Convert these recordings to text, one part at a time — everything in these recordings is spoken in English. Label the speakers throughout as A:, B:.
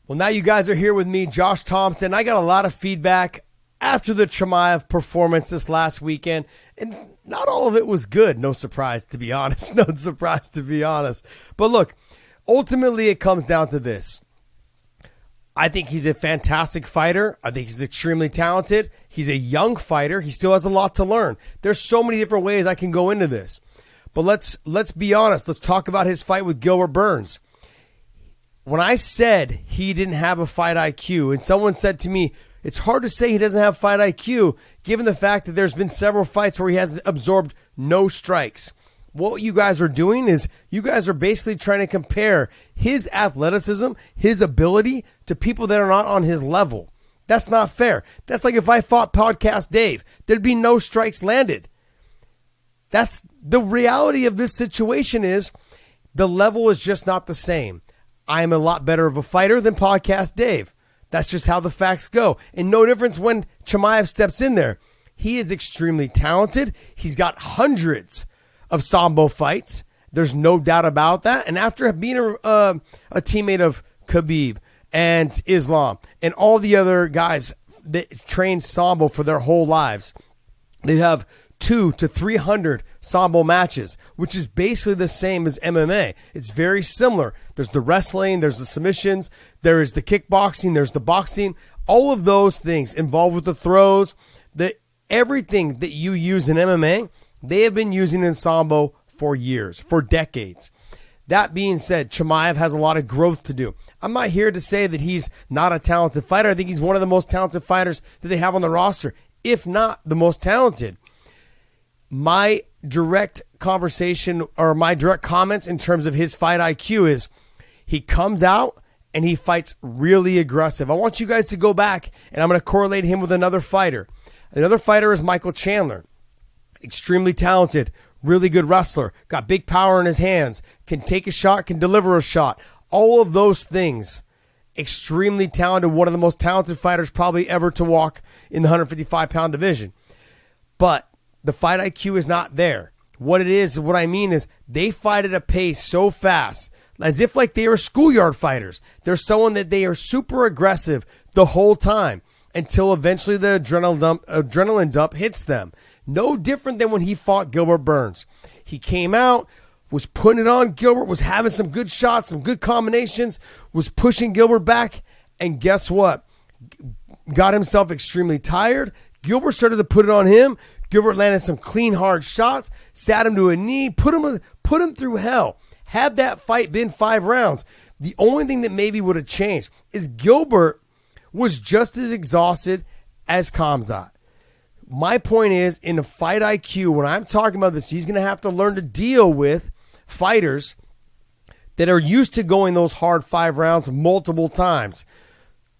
A: Well, now you guys are here with me, Josh Thomson. I got a lot of feedback after the Chimaev performance this last weekend, and not all of it was good. No surprise, to be honest. No surprise, to be honest. But look, ultimately it comes down to this. I think he's a fantastic fighter. I think he's extremely talented. He's a young fighter. He still has a lot to learn. There's so many different ways I can go into this. But let's be honest. Let's talk about his fight with Gilbert Burns. When I said he didn't have a fight IQ, and someone said to me, it's hard to say he doesn't have fight IQ, given the fact that there's been several fights where he has absorbed no strikes. What you guys are doing is you guys are basically trying to compare his athleticism, his ability to people that are not on his level. That's not fair. That's like if I fought Podcast Dave, there'd be no strikes landed. That's the reality of this situation is the level is just not the same. I am a lot better of a fighter than Podcast Dave. That's just how the facts go. And no difference when Chimaev steps in there. He is extremely talented. He's got hundreds of Sambo fights. There's no doubt about that. And after being a teammate of Khabib and Islam and all the other guys that train Sambo for their whole lives, they have 200 to 300 Sambo matches, which is basically the same as MMA. It's very similar. There's the wrestling, there's the submissions, there is the kickboxing, there's the boxing, all of those things involved with the throws, everything that you use in MMA, they have been using in Sambo for years, for decades. That being said, Chimaev has a lot of growth to do. I'm not here to say that he's not a talented fighter. I think he's one of the most talented fighters that they have on the roster, if not the most talented. My direct conversation or my direct comments in terms of his fight IQ is he comes out and he fights really aggressive. I want you guys to go back and I'm going to correlate him with another fighter. Another fighter is Michael Chandler. Extremely talented, really good wrestler, got big power in his hands, can take a shot, can deliver a shot. All of those things. Extremely talented, one of the most talented fighters probably ever to walk in the 155-pound division. But the fight IQ is not there. What I mean is they fight at a pace so fast, as if like they are schoolyard fighters. They're someone that they are super aggressive the whole time until eventually the adrenaline dump hits them. No different than when he fought Gilbert Burns. He came out, was putting it on Gilbert, was having some good shots, some good combinations, was pushing Gilbert back, and guess what? Got himself extremely tired. Gilbert started to put it on him. Gilbert landed some clean, hard shots, sat him to a knee, put him through hell. Had that fight been 5 rounds, the only thing that maybe would have changed is Gilbert was just as exhausted as Khamzat. My point is, in a fight IQ, when I'm talking about this, he's going to have to learn to deal with fighters that are used to going those hard 5 rounds multiple times.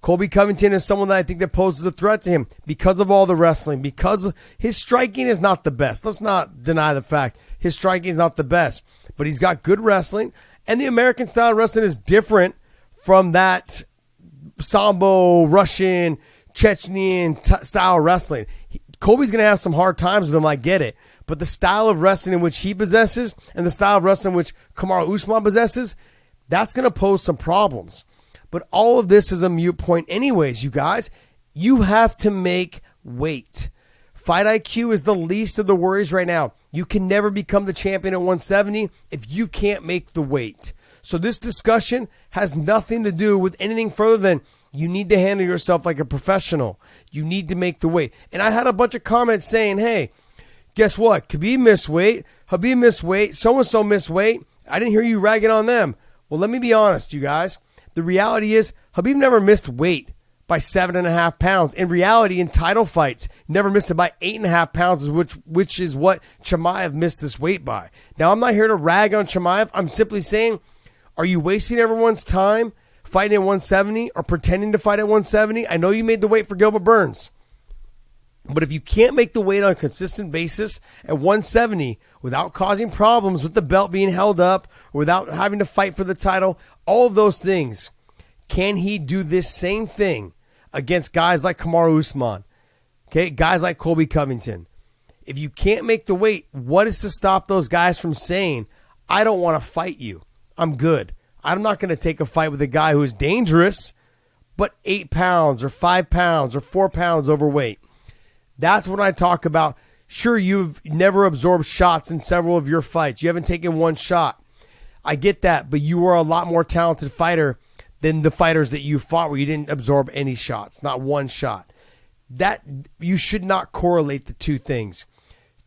A: Colby Covington is someone that I think that poses a threat to him because of all the wrestling, because his striking is not the best. Let's not deny the fact his striking is not the best, but he's got good wrestling, and the American style of wrestling is different from that Sambo, Russian, Chechenian style wrestling. Colby's going to have some hard times with him, I get it, but the style of wrestling in which he possesses and the style of wrestling in which Kamaru Usman possesses, that's going to pose some problems. But all of this is a moot point anyways, you guys. You have to make weight. Fight IQ is the least of the worries right now. You can never become the champion at 170 if you can't make the weight. So this discussion has nothing to do with anything further than you need to handle yourself like a professional. You need to make the weight. And I had a bunch of comments saying, hey, guess what? Khabib missed weight. Khabib missed weight. So-and-so missed weight. I didn't hear you ragging on them. Well, let me be honest, you guys. The reality is Khabib never missed weight by 7.5 pounds. In reality, in title fights, never missed it by 8.5 pounds, which is what Chimaev missed this weight by. Now, I'm not here to rag on Chimaev. I'm simply saying, are you wasting everyone's time fighting at 170 or pretending to fight at 170? I know you made the weight for Gilbert Burns. But if you can't make the weight on a consistent basis at 170 without causing problems with the belt being held up, without having to fight for the title, all of those things, can he do this same thing against guys like Kamaru Usman, okay, guys like Colby Covington? If you can't make the weight, what is to stop those guys from saying, I don't want to fight you. I'm good. I'm not going to take a fight with a guy who is dangerous. but 8 pounds or 5 pounds or 4 pounds overweight. That's when I talk about, sure, you've never absorbed shots in several of your fights. You haven't taken one shot. I get that, but you are a lot more talented fighter than the fighters that you fought where you didn't absorb any shots, not one shot. That you should not correlate the two things.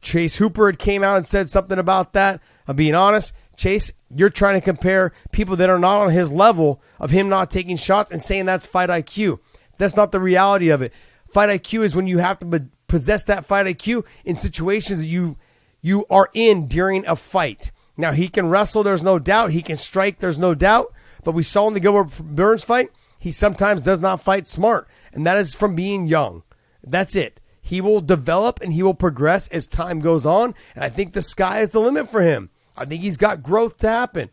A: Chase Hooper had came out and said something about that. I'm being honest. Chase, you're trying to compare people that are not on his level of him not taking shots and saying that's fight IQ. That's not the reality of it. Fight IQ is when you have to possess that fight IQ in situations that you are in during a fight. Now, he can wrestle, there's no doubt. He can strike, there's no doubt. But we saw in the Gilbert Burns fight, he sometimes does not fight smart. And that is from being young. That's it. He will develop and he will progress as time goes on. And I think the sky is the limit for him. I think he's got growth to happen.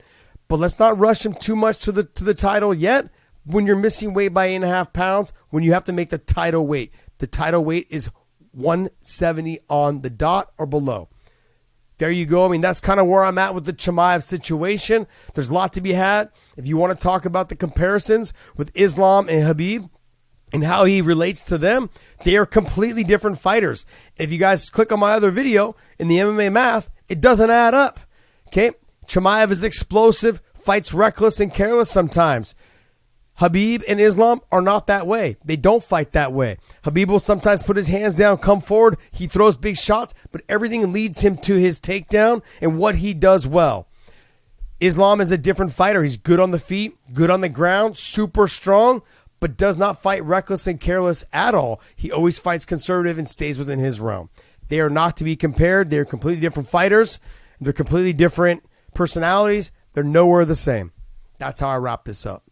A: But let's not rush him too much to the title yet. When you're missing weight by 8.5 pounds, when you have to make the title weight. The title weight is 170 on the dot or below. There you go. I mean, that's kind of where I'm at with the Chimaev situation. There's a lot to be had. If you want to talk about the comparisons with Islam and Khabib and how he relates to them, they are completely different fighters. If you guys click on my other video in the MMA math, it doesn't add up. Okay? Chimaev is explosive, fights reckless and careless sometimes. Khabib and Islam are not that way. They don't fight that way. Khabib will sometimes put his hands down, come forward. He throws big shots, but everything leads him to his takedown and what he does well. Islam is a different fighter. He's good on the feet, good on the ground, super strong, but does not fight reckless and careless at all. He always fights conservative and stays within his realm. They are not to be compared. They're completely different fighters. They're completely different personalities. They're nowhere the same. That's how I wrap this up.